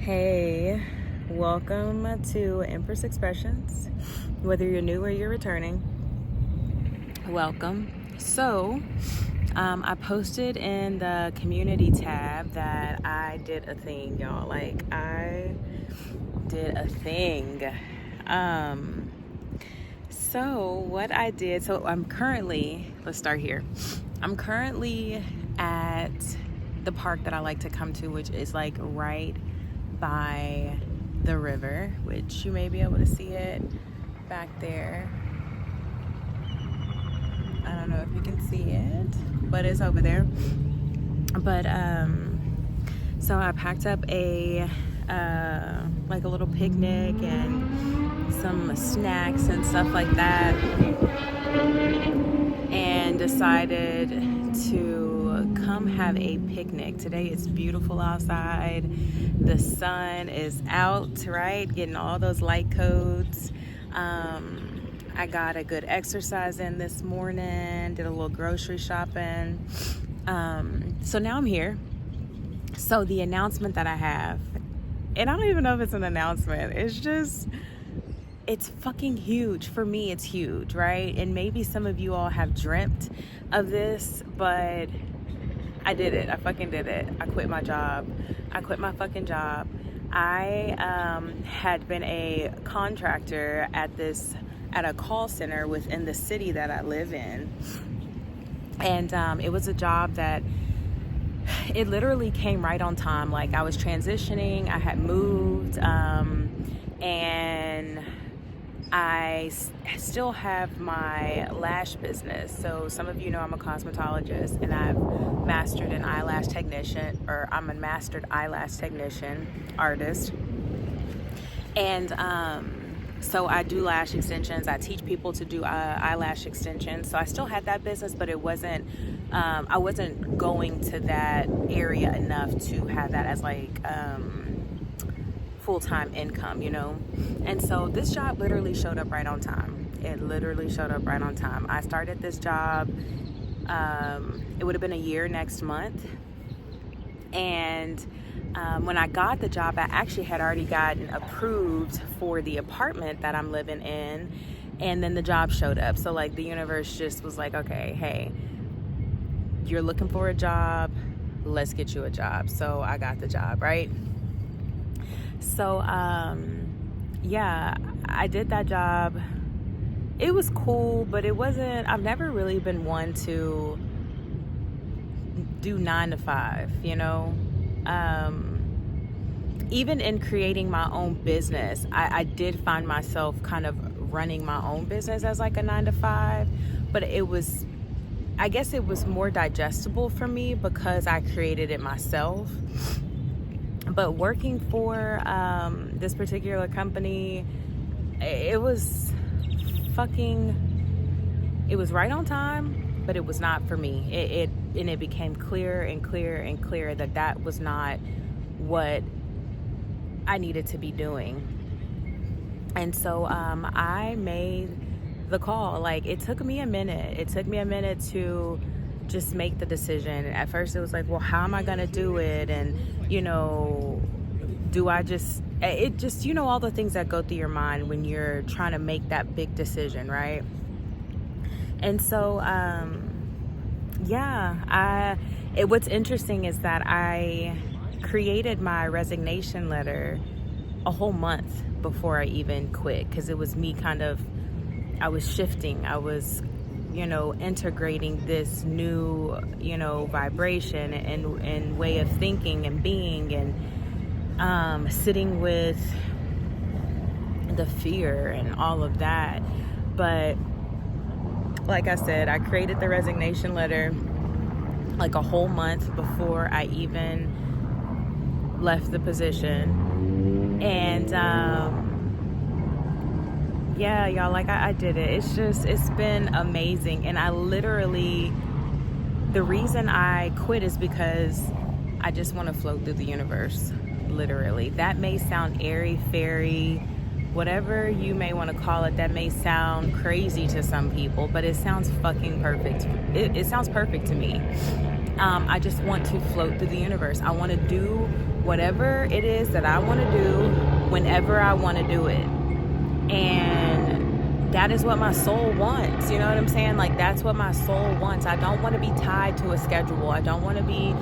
Hey, welcome to Empress Expressions. Whether you're new or you're returning, welcome. So, I posted in the community tab that I did a thing, y'all. I did a thing. So what I did, let's start here. I'm currently at the park that I like to come to, which is right by the river, which you may be able to see it back there. I don't know if you can see it, but it's over there. But so I packed up a little picnic and some snacks and stuff like that, and decided to come have a picnic. Today it's beautiful outside. The sun is out, right? Getting all those light codes. I got a good exercise in this morning, did a little grocery shopping. So now I'm here. So the announcement that I have, and I don't even know if it's an announcement, it's fucking huge. For me, it's huge, right? And maybe some of you all have dreamt of this, but I did it. I fucking did it. I quit my job. I quit my fucking job. I had been a contractor at a call center within the city that I live in. And it was a job that it literally came right on time. I was transitioning, I had moved, and I still have my lash business. So some of you know I'm a cosmetologist, and I've mastered an eyelash technician, or I'm a mastered eyelash technician artist. And so I do lash extensions. I teach people to do eyelash extensions. So I still had that business, but it wasn't, I wasn't going to that area enough to have that as full-time income, you know? And so this job literally showed up right on time. It literally showed up right on time. I started this job, it would have been a year next month. And when I got the job, I actually had already gotten approved for the apartment that I'm living in. And then the job showed up. So the universe just was like, okay, hey, you're looking for a job, let's get you a job. So I got the job, right? So, yeah, I did that job. It was cool, but I've never really been one to do 9 to 5, you know? Even in creating my own business, I did find myself kind of running my own business as a 9 to 5, but I guess it was more digestible for me because I created it myself. But working for this particular company, it was right on time, but it was not for me. It became clearer and clearer and clearer that was not what I needed to be doing. And so I made the call. It took me a minute. It took me a minute to just make the decision. At first it was well, how am I gonna do it? And do I just all the things that go through your mind when you're trying to make that big decision, right? And so what's interesting is that I created my resignation letter a whole month before I even quit, because it was me I was shifting. I was integrating this new, vibration and way of thinking and being, and sitting with the fear and all of that. But like I said, I created the resignation letter a whole month before I even left the position. And yeah, y'all, I did it. It's been amazing. And the reason I quit is because I just want to float through the universe, literally. That may sound airy, fairy, whatever you may want to call it. That may sound crazy to some people, but it sounds fucking perfect. It sounds perfect to me. I just want to float through the universe. I want to do whatever it is that I want to do, whenever I want to do it. And that is what my soul wants. You know what I'm saying? Like, that's what my soul wants. I don't want to be tied to a schedule. I don't want to be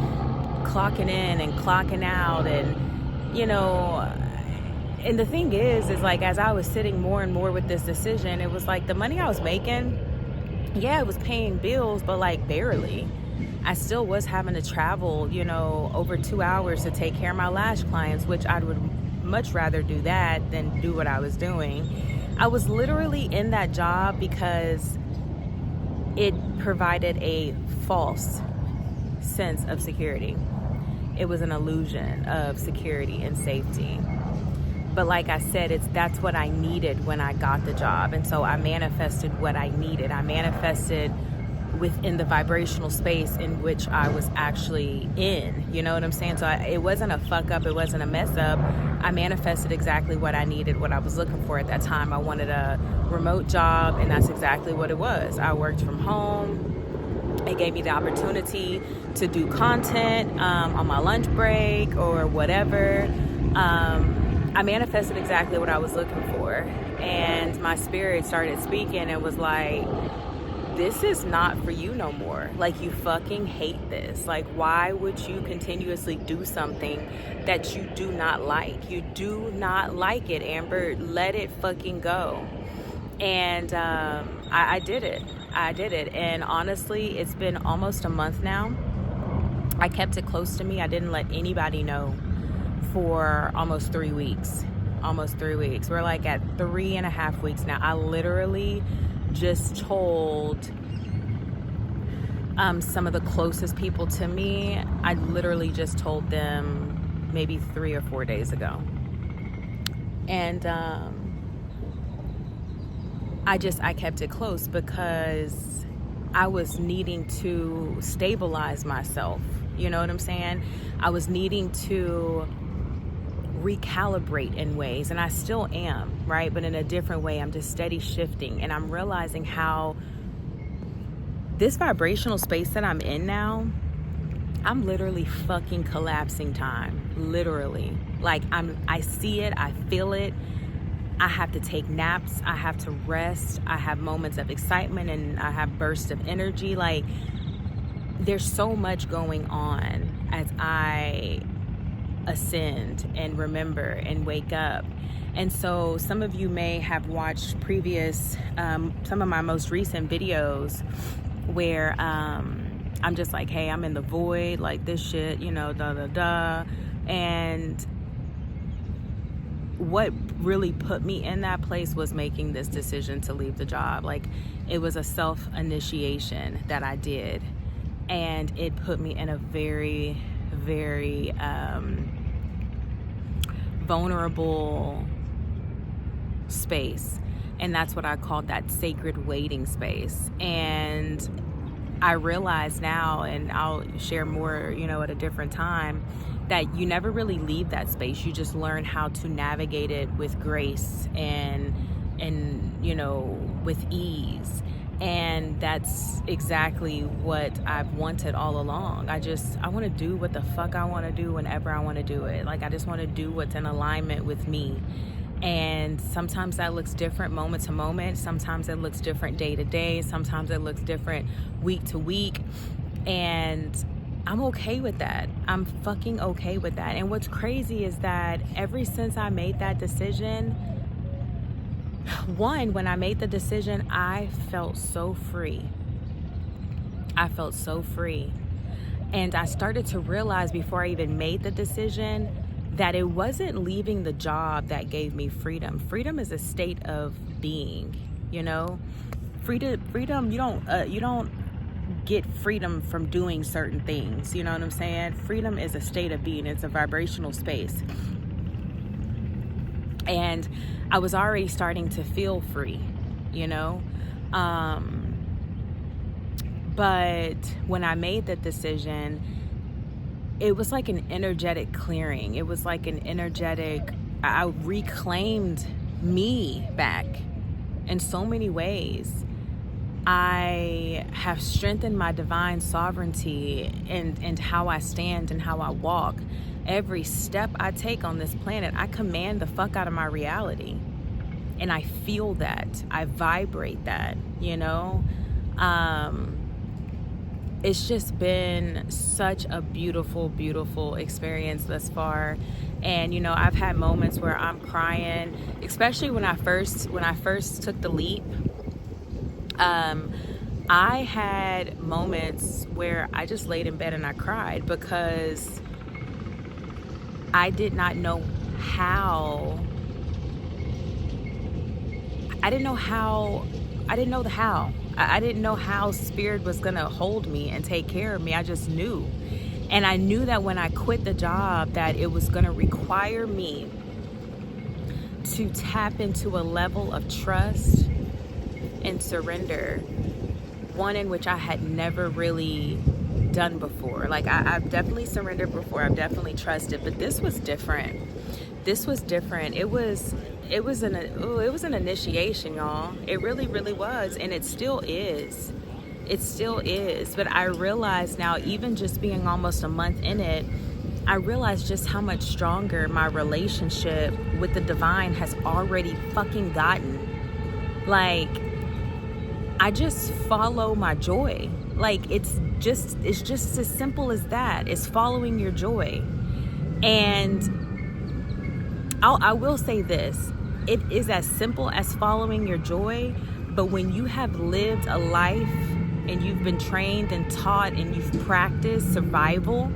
clocking in and clocking out. And, you know, and the thing is like, as I was sitting more and more with this decision, it was like the money I was making, yeah, it was paying bills, but like barely. I still was having to travel, you know, over 2 hours to take care of my lash clients, which I would much rather do that than do what I was doing. I was literally in that job because it provided a false sense of security. It was an illusion of security and safety. But like I said, that's what I needed when I got the job. And so I manifested what I needed. I manifested within the vibrational space in which I was actually in. You know what I'm saying? So it wasn't a fuck up. It wasn't a mess up. I manifested exactly what I needed, what I was looking for at that time. I wanted a remote job, and that's exactly what it was. I worked from home. It gave me the opportunity to do content on my lunch break or whatever. I manifested exactly what I was looking for, and my spirit started speaking and was like, this is not for you no more. Like, you fucking hate this. Like, why would you continuously do something that you do not like? You do not like it, Amber. Let it fucking go. And I did it. I did it. And honestly, it's been almost a month now. I kept it close to me. I didn't let anybody know for almost 3 weeks. We're like at 3.5 weeks now. I literally just told some of the closest people to me. I literally just told them maybe 3 or 4 days ago. And I kept it close because I was needing to stabilize myself. You know what I'm saying? I was needing to recalibrate in ways, and I still am, right? But in a different way. I'm just steady shifting, and I'm realizing how this vibrational space that I'm in now, I'm literally fucking collapsing time. Literally. Like, I see it, I feel it. I have to take naps, I have to rest, I have moments of excitement, and I have bursts of energy. Like, there's so much going on as I ascend and remember and wake up. And so some of you may have watched previous some of my most recent videos where I'm just like, hey, I'm in the void, like this shit, you know, and what really put me in that place was making this decision to leave the job. Like, it was a self-initiation that I did, and it put me in a very, very vulnerable space. And that's what I called that sacred waiting space. And I realize now, and I'll share more, you know, at a different time, that you never really leave that space. You just learn how to navigate it with grace and you know, with ease. And that's exactly what I've wanted all along. I want to do what the fuck I want to do whenever I want to do it. Like, I just want to do what's in alignment with me. And sometimes that looks different moment to moment. Sometimes it looks different day to day. Sometimes it looks different week to week. And I'm okay with that. I'm fucking okay with that. And what's crazy is that ever since I made that decision, when I made the decision, I felt so free. I felt so free. And I started to realize before I even made the decision that it wasn't leaving the job that gave me freedom. Freedom is a state of being, you know? Freedom, you don't get freedom from doing certain things, you know what I'm saying? Freedom is a state of being. It's a vibrational space. And I was already starting to feel free, you know? But when I made the decision, it was like an energetic clearing. It was like an energetic, I reclaimed me back in so many ways. I have strengthened my divine sovereignty and how I stand and how I walk. every step I take on this planet, I command the fuck out of my reality. And I feel that. I vibrate that, you know? It's just been such a beautiful, beautiful experience thus far. And, you know, I've had moments where I'm crying, especially when I first took the leap. I had moments where I just laid in bed and I cried because I did not know how. I didn't know how. I didn't know the how. I didn't know how Spirit was going to hold me and take care of me. I just knew. And I knew that when I quit the job, that it was going to require me to tap into a level of trust and surrender, one in which I had never really done before. Like I've definitely surrendered before, I've definitely trusted, but this was different. This was different. It was an initiation, y'all. It really, really was, and it still is. It still is. But I realize now, even just being almost a month in it, I realize just how much stronger my relationship with the divine has already fucking gotten. Like, I just follow my joy. Like, it's just as simple as that. It's following your joy. And I will say this. It is as simple as following your joy, but when you have lived a life and you've been trained and taught and you've practiced survival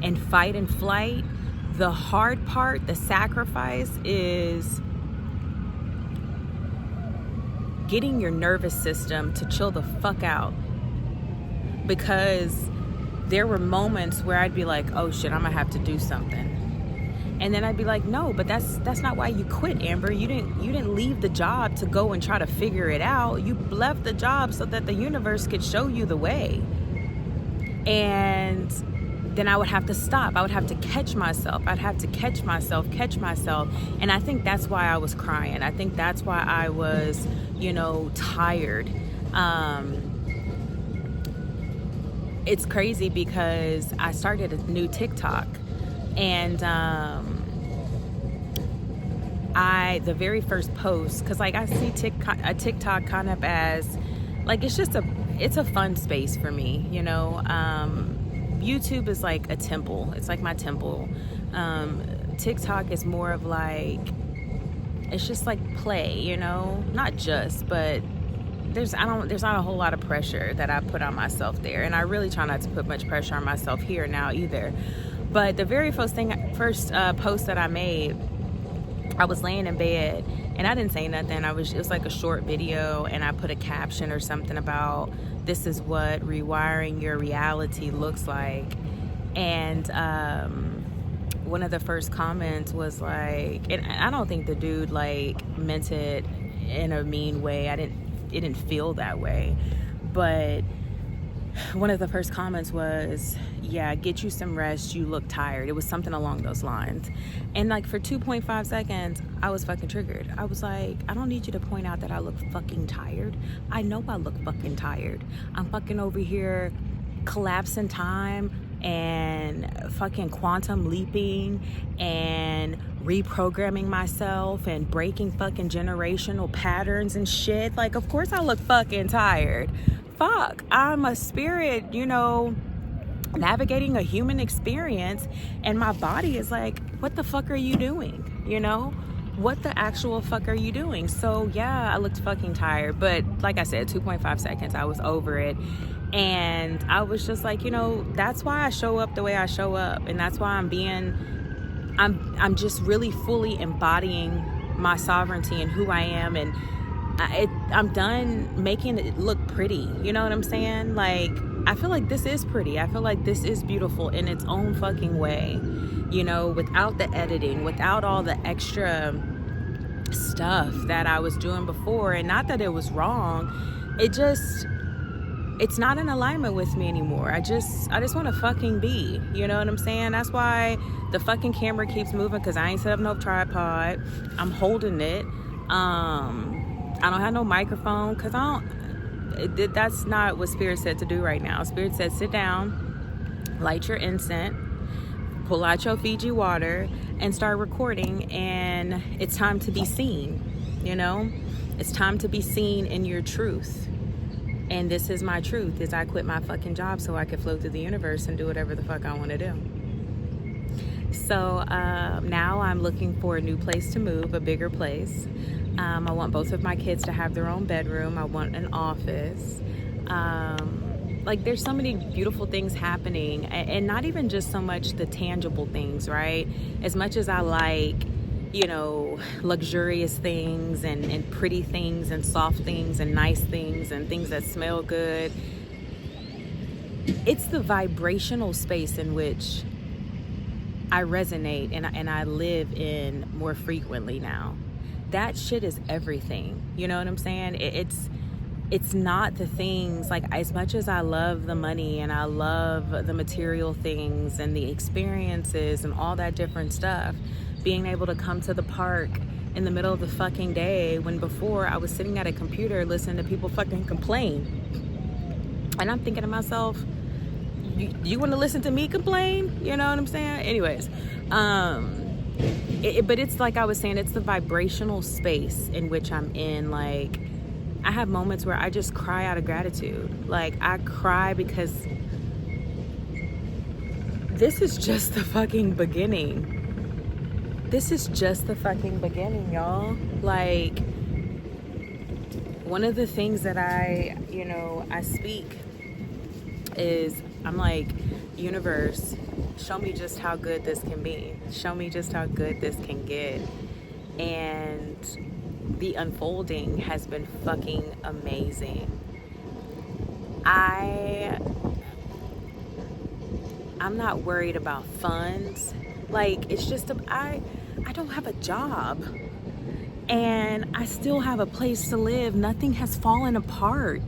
and fight and flight, the hard part, the sacrifice, is getting your nervous system to chill the fuck out. Because there were moments where I'd be like, oh shit, I'm gonna have to do something. And then I'd be like, no, but that's not why you quit, Amber. You didn't leave the job to go and try to figure it out. You left the job so that the universe could show you the way. And then I would have to stop. I would have to catch myself. I'd have to catch myself. And I think that's why I was crying. I think that's why I was, tired. It's crazy because I started a new TikTok. And the very first post, because like I see TikTok kind of as like it's a fun space for me, YouTube is like a temple. It's like my temple. TikTok is more of like, it's just like play, not just, but there's not a whole lot of pressure that I put on myself there, and I really try not to put much pressure on myself here now either. But the very first post that I made, I was laying in bed and I didn't say nothing. It was like a short video, and I put a caption or something about, this is what rewiring your reality looks like. And one of the first comments was like, and I don't think the dude like meant it in a mean way. It didn't feel that way. But one of the first comments was, yeah, get you some rest, you look tired. It was something along those lines. And like for 2.5 seconds, I was fucking triggered. I was like, I don't need you to point out that I look fucking tired. I know I look fucking tired. I'm fucking over here collapsing time and fucking quantum leaping and reprogramming myself and breaking fucking generational patterns and shit. Like, of course I look fucking tired. Fuck, I'm a spirit, navigating a human experience, and my body is like, what the fuck are you doing? What the actual fuck are you doing? So yeah, I looked fucking tired, but like I said, 2.5 seconds, I was over it. And I was just like, that's why I show up the way I show up, and that's why I'm just really fully embodying my sovereignty and who I am, and I'm done making it look pretty. You know what I'm saying? Like, I feel like this is pretty. I feel like this is beautiful in its own fucking way, without the editing, without all the extra stuff that I was doing before. And not that it was wrong. It's not in alignment with me anymore. I just want to fucking be, you know what I'm saying? That's why the fucking camera keeps moving, because I ain't set up no tripod. I'm holding it. I don't have no microphone because that's not what Spirit said to do right now. Spirit said, sit down, light your incense, pull out your Fiji water and start recording. And it's time to be seen, you know? It's time to be seen in your truth. And this is my truth, is I quit my fucking job so I could float through the universe and do whatever the fuck I want to do. So now I'm looking for a new place to move, a bigger place. I want both of my kids to have their own bedroom. I want an office. Like, there's so many beautiful things happening, and not even just so much the tangible things, right? As much as I like, you know, luxurious things and pretty things and soft things and nice things and things that smell good, it's the vibrational space in which I resonate and I live in more frequently now. That shit is everything. You know what I'm saying? It's not the things, like, as much as I love the money and I love the material things and the experiences and all that different stuff, being able to come to the park in the middle of the fucking day, when before I was sitting at a computer listening to people fucking complain. And I'm thinking to myself, you want to listen to me complain? You know what I'm saying? Anyways, but it's like I was saying, it's the vibrational space in which I'm in. Like, I have moments where I just cry out of gratitude. Like, I cry because this is just the fucking beginning. This is just the fucking beginning, y'all. Like, one of the things that I speak is, I'm like, universe, show me just how good this can be. Show me just how good this can get. And the unfolding has been fucking amazing. I'm not worried about funds. Like, it's just I don't have a job, and I still have a place to live. Nothing has fallen apart.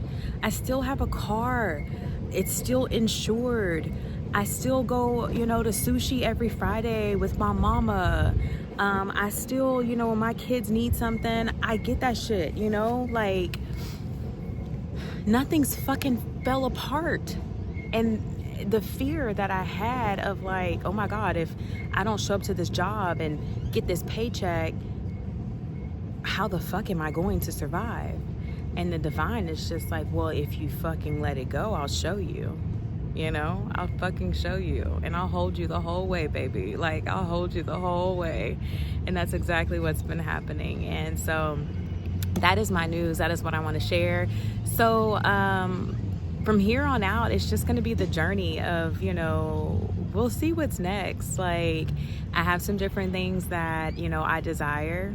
I still have a car. It's still insured. I still go, to sushi every Friday with my mama. I still, when my kids need something, I get that shit, like, nothing's fucking fell apart. And the fear that I had of, like, oh my God, if I don't show up to this job and get this paycheck, how the fuck am I going to survive? And the divine is just like, well, if you fucking let it go, I'll show you. I'll fucking show you, and I'll hold you the whole way, baby. Like, I'll hold you the whole way. And that's exactly what's been happening. And so that is my news. That is what I want to share. So from here on out, it's just going to be the journey of, we'll see what's next. Like, I have some different things that, I desire.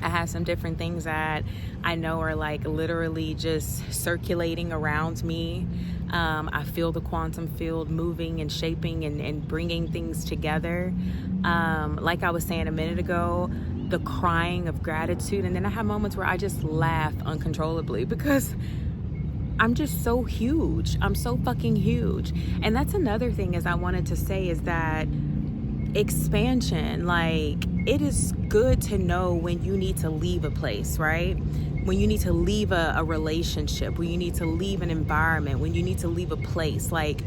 I have some different things that I know are, like, literally just circulating around me. I feel the quantum field moving and shaping and bringing things together. Like I was saying a minute ago, the crying of gratitude. And then I have moments where I just laugh uncontrollably because I'm just so huge. I'm so fucking huge. And that's another thing is I wanted to say is that expansion, like, it is good to know when you need to leave a place, right? When you need to leave a relationship, when you need to leave an environment, when you need to leave a place. Like,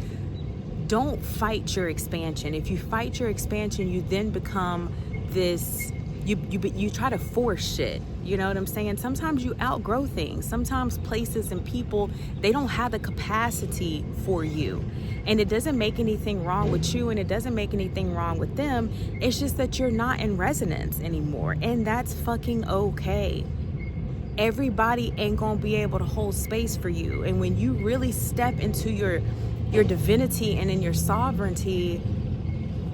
don't fight your expansion. If you fight your expansion, you then become this, you try to force shit. You know what I'm saying? Sometimes you outgrow things. Sometimes places and people, they don't have the capacity for you. And it doesn't make anything wrong with you, and it doesn't make anything wrong with them. It's just that you're not in resonance anymore. And that's fucking okay. Everybody ain't gonna be able to hold space for you. And when you really step into your divinity and in your sovereignty,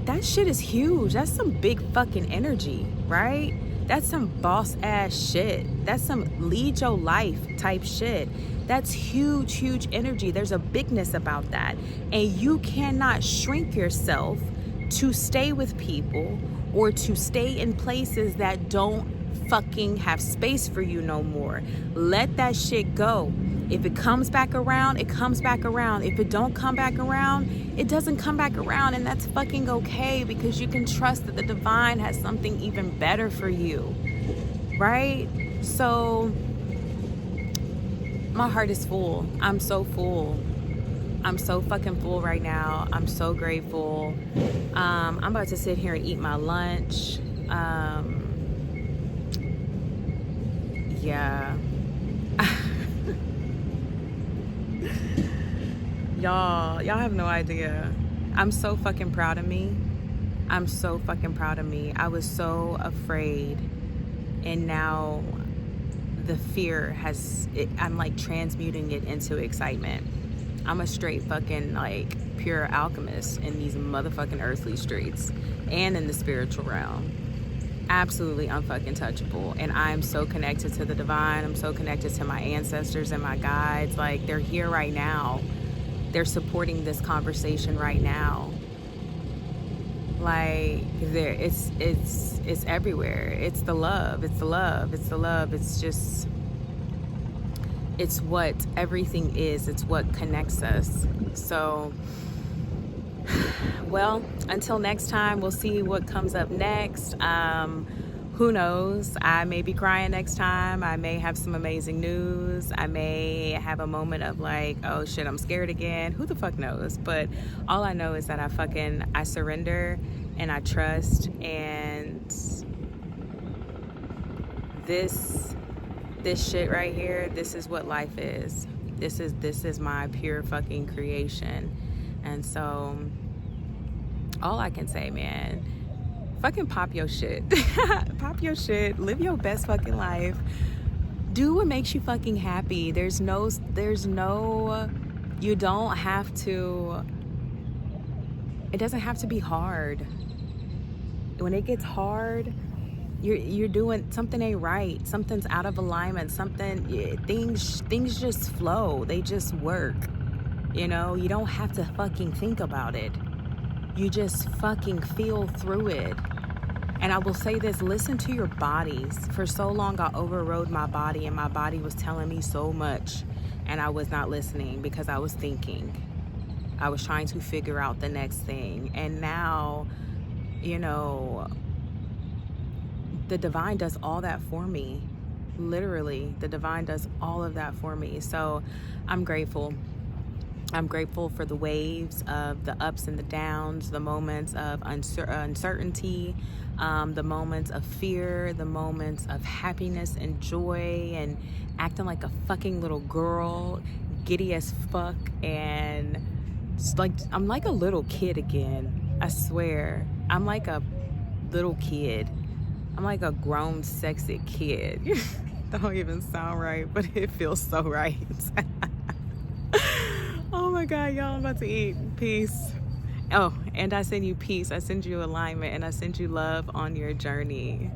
that shit is huge. That's some big fucking energy, right? That's some boss ass shit. That's some lead your life type shit. That's huge, huge energy. There's a bigness about that. And you cannot shrink yourself to stay with people or to stay in places that don't fucking have space for you no more. Let that shit go. If it comes back around, it comes back around. If it don't come back around, it doesn't come back around, and that's fucking okay, because you can trust that the divine has something even better for you, right? So my heart is full. I'm so full. I'm so fucking full right now. I'm so grateful. I'm about to sit here and eat my lunch. Yeah. Y'all have no idea. I'm so fucking proud of me. I'm so fucking proud of me. I was so afraid, and now the fear I'm like transmuting it into excitement. I'm a straight fucking like pure alchemist in these motherfucking earthly streets and in the spiritual realm. Absolutely unfucking touchable. And I'm so connected to the divine. I'm so connected to my ancestors and my guides. Like, they're here right now. They're supporting this conversation right now. Like, it's everywhere. It's the love. It's the love. It's the love. It's just, it's what everything is. It's what connects us. So, well, until next time, we'll see what comes up next. Who knows? I may be crying next time. I may have some amazing news. I may have a moment of like, oh shit, I'm scared again. Who the fuck knows? But all I know is that I surrender and I trust, and this shit right here, this is what life is. This is my pure fucking creation. And so all I can say, man, fucking pop your shit. Pop your shit. Live your best fucking life. Do what makes you fucking happy. There's no, you don't have to, it doesn't have to be hard. When it gets hard, you're doing something ain't right. Something's out of alignment. Things just flow. They just work. You know, you don't have to fucking think about it. You just fucking feel through it. And I will say this, listen to your bodies. For so long, I overrode my body, and my body was telling me so much, and I was not listening because I was thinking. I was trying to figure out the next thing. And now, you know, the divine does all that for me. Literally, the divine does all of that for me. So I'm grateful. I'm grateful for the waves of the ups and the downs, the moments of uncertainty, the moments of fear, the moments of happiness and joy, and acting like a fucking little girl, giddy as fuck. And like, I'm like a little kid again. I swear. I'm like a little kid. I'm like a grown, sexy kid. That don't even sound right, but it feels so right. Oh my God, y'all, I'm about to eat. Peace. Oh, and I send you peace. I send you alignment, and I send you love on your journey.